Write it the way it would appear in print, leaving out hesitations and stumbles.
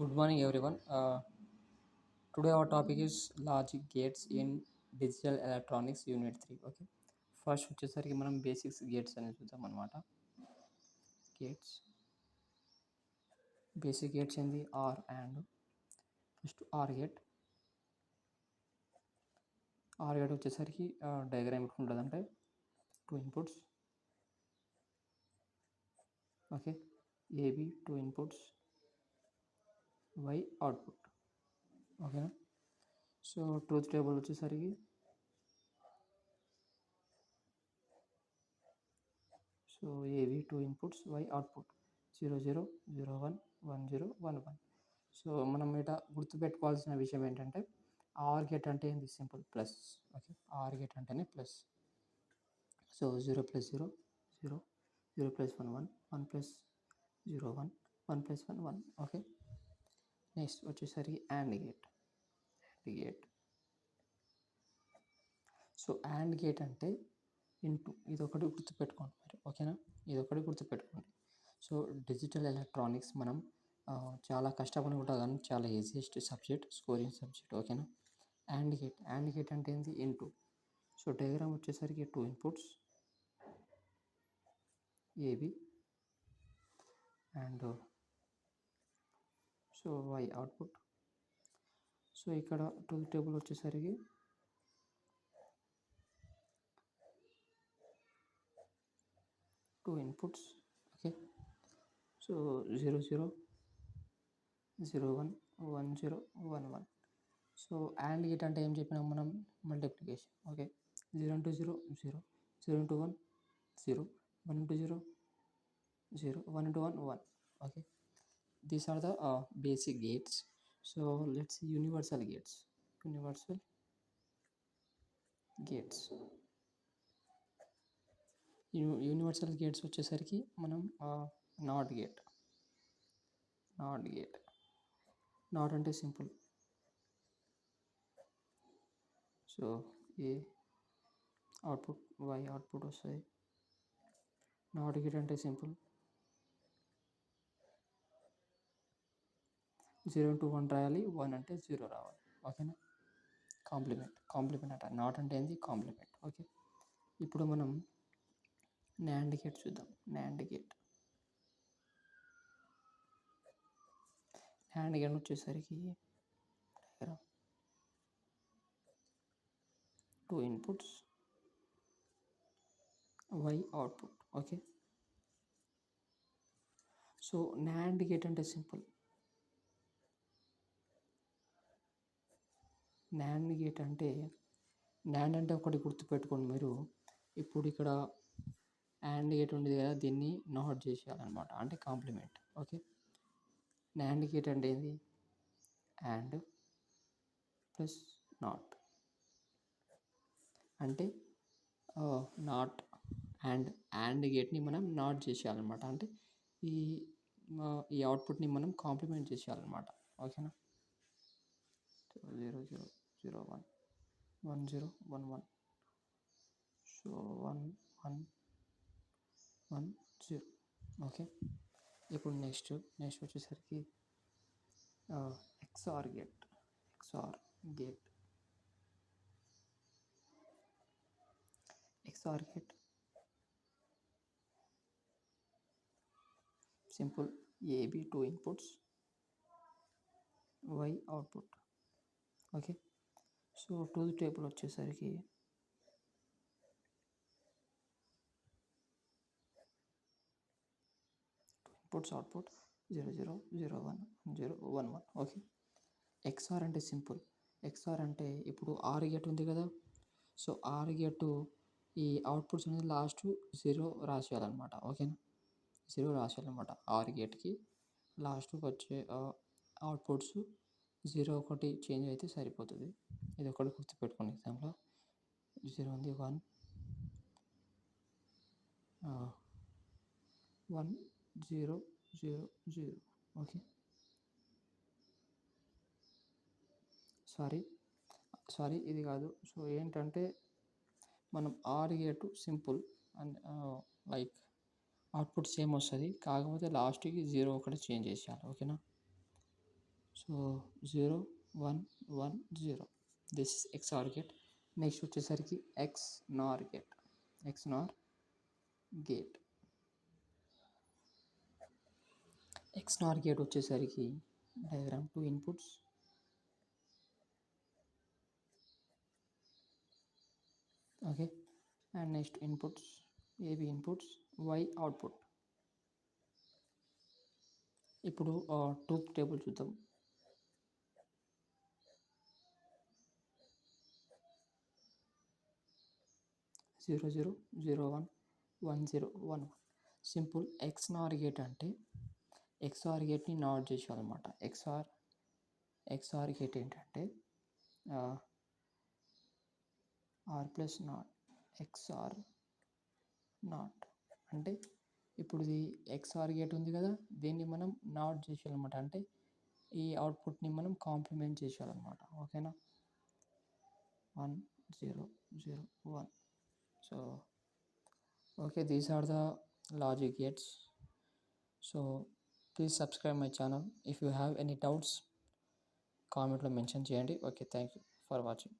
Good morning, everyone. Today our topic is logic gates in digital electronics unit 3. Okay. First వచ్చేసరికి మనం basics gates అనేది చూద్దాం అనమాట. Gates basic gates ఏంది OR AND first OR gate వచ్చేసరికి diagram ఎట్లా ఉంటుంది అంటే 2 inputs. Okay, A B 2 inputs, Y output. ఓకేనా. సో ట్రూత్ టేబుల్ వచ్చేసరికి ఏవి 2 ఇన్పుట్స్, వై అవుట్పుట్ 0 0 0 1 1 0 1 1. సో మనం ఇట గుర్తుపెట్టుకోవాల్సిన విషయం ఏంటంటే ఆర్ గేట్ అంటే ఏంది simple plus. Okay, OR gate అంటేనే ప్లస్. సో 0 + 0 0 0 + 1 1 1 + 0 1 1 + 1 1. ఓకే, నెక్స్ట్ వచ్చేసరికి and gate. So AND gate అంటే ఇంటూ, ఇది ఒకటి గుర్తుపెట్టుకోండి మరి. ఓకేనా, ఇది ఒకటి గుర్తుపెట్టుకోండి. సో డిజిటల్ ఎలక్ట్రానిక్స్ మనం చాలా కష్టపడి ఉంటుంది కానీ చాలా ఈజియెస్ట్ సబ్జెక్ట్, స్కోరింగ్ సబ్జెక్ట్. ఓకేనా. అండ్ గేట్ అంటే ఏంటి ఇంటూ. సో డయాగ్రామ్ వచ్చేసరికి 2 inputs A B and so Y output. So ఇక్కడ ట్రూత్ టేబుల్ వచ్చేసరికి two inputs. Okay, so 0 0 0 1 1 0 1 1. So AND gate అంటే ఏం చెప్పినాం మనం, multiplication. Okay, 0 × 0 0 0 × 1 0 1 × 0 0 1 × 1 1. Okay, these are the basic gates. So let's see universal gates. Universal gates వచ్చేసరికి మనం NOT gate NOT అంటే simple. So A output Y output వస్తుంది. NOT gate అంటే simple 0 × 1 రాయాలి, 1 అంటే 0 రావాలి. ఓకేనా. కాంప్లిమెంట్ అంట. నాట్ అంటే ఏంది కాంప్లిమెంట్. ఓకే, ఇప్పుడు మనం నాండ్ గేట్ చూద్దాం. నాండ్ గేట్ వచ్చేసరికి 2 inputs Y output. Okay, so NAND gate అంటే సింపుల్. నాండ్ గేట్ అంటే నాండ్ అంటే ఒకటి గుర్తుపెట్టుకోండి మీరు. ఇప్పుడు ఇక్కడ అండ్ గేట్ ఉండేది కదా, దీన్ని నాట్ చేసేయాలన్నమాట, అంటే కాంప్లిమెంట్. ఓకే, నాండ్ గేట్ అంటే ఏంది అండ్ ప్లస్ నాట్ అంటే నాట్ అండ్ గేట్ని మనం నాట్ చేసేయాలన్నమాట, అంటే ఈ అవుట్పుట్ని మనం కాంప్లిమెంట్ చేసేయాలన్నమాట. ఓకేనా. 0 0 0 1 1 0 1 1. సో 1 1 1 0. ఓకే, ఇప్పుడు నెక్స్ట్ వచ్చేసరికి XOR gate simple. A B 2 inputs Y output. Okay, so truth table వచ్చేసరికి ఇన్పుట్స్ అవుట్పుట్ 0 0 0 1 0 1 1. ఓకే, XOR అంటే సింపుల్. XOR అంటే ఇప్పుడు ఆర్ గేట్ ఉంది కదా, సో ఆర్ గేట్ ఈ అవుట్పుట్స్ అనేది లాస్ట్ 0 రాసేయాలన్నమాట. ఓకేనా, 0 రాసేయాలన్నమాట. ఆర్ గేట్కి లాస్ట్కి వచ్చే అవుట్పుట్స్ 0 ఒకటి చేంజ్ అయితే సరిపోతుంది. ఇది ఒకటి గుర్తుపెట్టుకోండి. ఎగ్జాంపుల్ 0 ఉంది 1 1 0 0 0. ఓకే, సారీ ఇది కాదు. సో ఏంటంటే మనం OR gate simple and like output same వస్తుంది, కాకపోతే లాస్ట్కి 0 ఒకటి చేంజ్ చేసేయాలి. ఓకేనా. So 0 1 1 0 this XOR gate. Next వచ్చేసరికి XNOR gate. XNOR gate XNOR gate వచ్చేసరికి diagram 2 inputs, okay, and next inputs A ఇన్పుట్స్, Y అవుట్పుట్. ఇప్పుడు ట్రూత్ టేబుల్ చూద్దాం. Zero zero 0 1 1 0 1 1. Simple. XNOR gate అంటే XOR గేట్ని నాట్ చేసేయాలన్నమాట. XOR గేట్ ఏంటంటే are plus NOT, XOR NOT అంటే ఇప్పుడు ఇది XOR గేట్ ఉంది కదా, దీన్ని మనం నాట్ చేసేయాలన్నమాట. అంటే ఈ అవుట్పుట్ని మనం కాంప్లిమెంట్ చేసేయాలన్నమాట. ఓకేనా, 1 0 0 1. So okay, these are the logic gates. So please subscribe my channel. If you have any doubts కామెంట్లో మెన్షన్ చేయండి. Okay, thank you for watching.